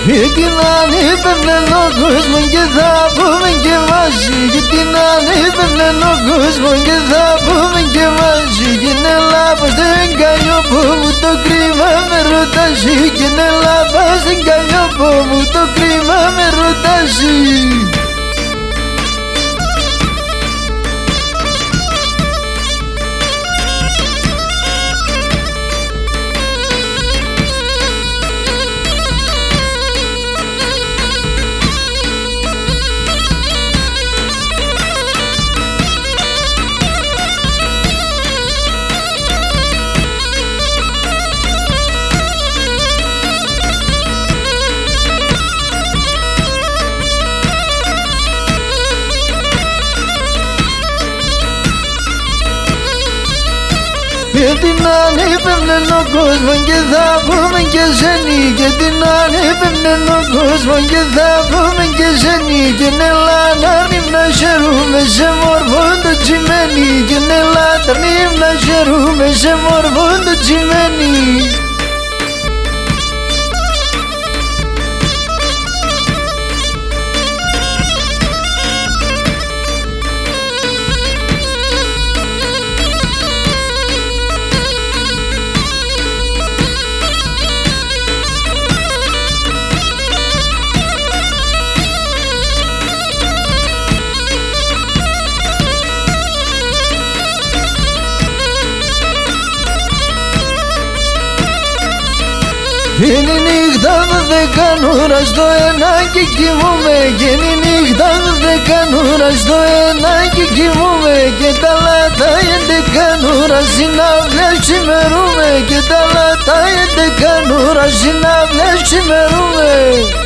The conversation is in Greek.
Γιατί να ανήπευνε ο κόσμο και θα πούμε και μαζί. Γιατί να ανήπευνε ο κόσμο και θα πούμε και μαζί. Και είναι λάπα στην καλλιόπο μου το κρίμα με ρωτάζει. Και είναι λάπα στην καλλιόπο μου το κρίμα με ρωτάζει. Γιατί να ανήπευνε ο κόσμο και θα πούμε και ζένη. Γιατί να ανήπευνε ο κόσμο και θα πούμε και ζένη. Και νελά να να χαιρούμε σε μορφόν το τσιμένι. Και νελά να χαιρούμε σε μορφόν το τσιμένι. Είναι η νύχτα 12 ώρα στο ένα και κοιμούμε. Και είναι η νύχτα 12 ώρα στο ένα και κοιμούμε. Και τα λάτα 11 ώρα συναυλές ξημερούμε. Και τα λάτα 11 ώρα συναυλές ξημερούμε.